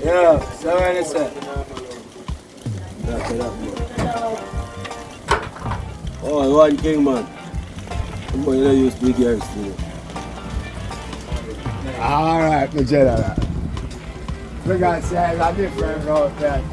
Yeah, so what is it? Oh, one king man. I'm going to use big ears too. Alright, my general. We got to say a different route there.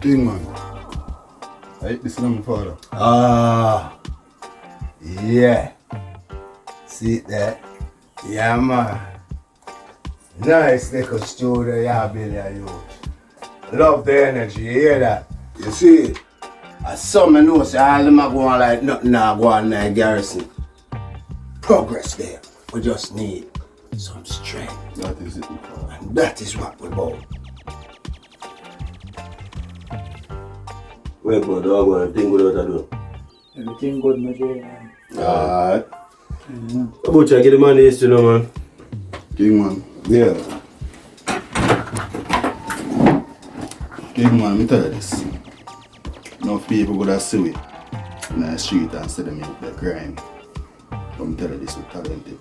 King man, I ate this in my father. Ah, yeah. See that? Yeah, man. Nice little studio, yeah, Billy and youth. Love the energy, you hear that? You see it? As some know, say all them are going like nothing now go on in Garrison. Progress there. We just need some strength. That is it, my father. And that is what we're about. Wait, but dog, everything good out of do. Everything good, my dear. Alright. How about you get the money yesterday, you know, man? King man, yeah. King man, me tell you this. Enough people go to see it in the street and see them out there crying. But me tell you this, we're talented.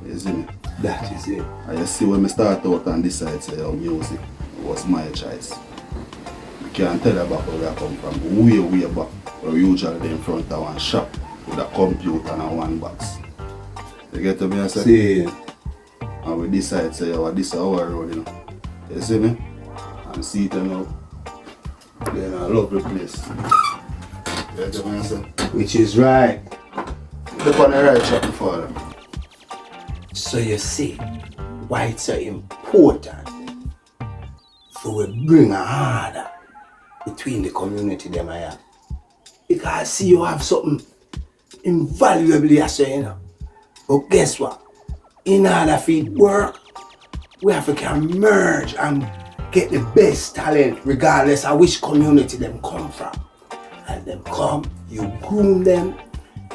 You see me? That is it. And you see when I start out and decide say how music was my choice. You can't tell about where I come from. Way back. Where we usually in front of one shop with a computer and one box. You get to me, I say? See, and we decide say, oh, this is our road, you know. You see me? And see it now. Then a lovely place. You get to me, I say? which is right. Look on the right track before them. So you see why it's so important for we bring a order between the community them I have. Because see you have something invaluably I say, you know. But guess what? In order for it work, we have to can merge and get the best talent regardless of which community them come from. And them come, you groom them,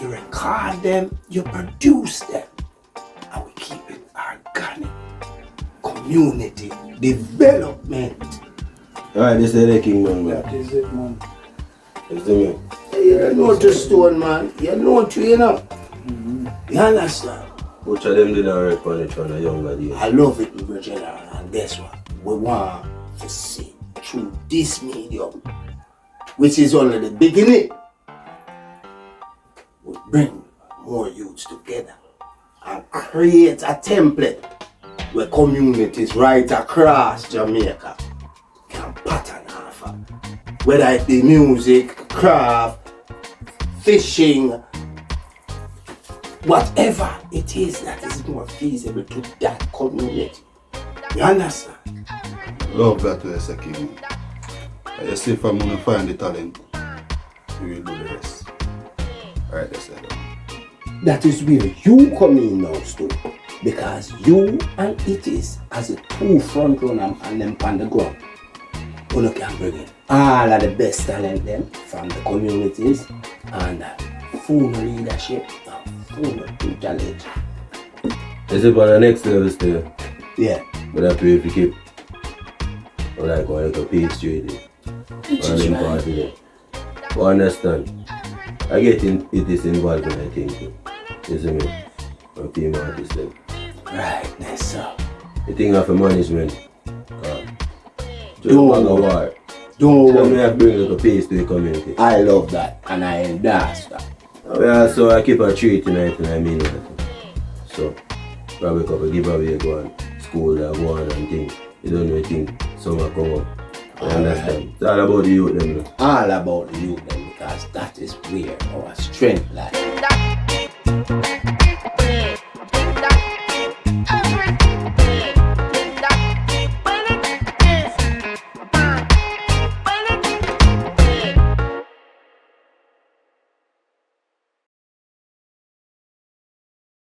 you record them, you produce them. And we keep it organic. Community development. Alright, this is the king man, man. That is it, man. You see me? You don't know to stone, man. You know to, you know. You understand? Which of them didn't work on it when a younger day? I love it, my general. And guess what? We want to see through this medium, which is only the beginning. We bring more youths together and create a template where communities right across Jamaica can pattern off of. Whether it be music, craft, fishing, whatever it is that is more feasible to that community. You understand? Love that way, say King. And you see if I'm gonna find the talent, you will do the rest. Alright, that's it. That is where you come in now, Stu. Because you and it is as a two front runner and them on the ground. You can bring in all of the best talent them from the communities and full leadership and full talent. Is it on the next level still? Yeah. But I pray if you keep. Or like going to pay straight there. Which Or is them right. party there. But understand, I get in, it is involved in I think too. You see me? Or pay my artist them. Right, that's so. The thing of the management. Don't Don't worry. war. Don't So me worry. have bring a pace to the community. I love that and I endorse that. Well, so I keep a treat tonight and I mean that. So, probably a couple giveaway go on, school that go on and things. You don't know anything, summer come up. You understand? It's all about the youth them. All about the youth then because that is where our strength lies.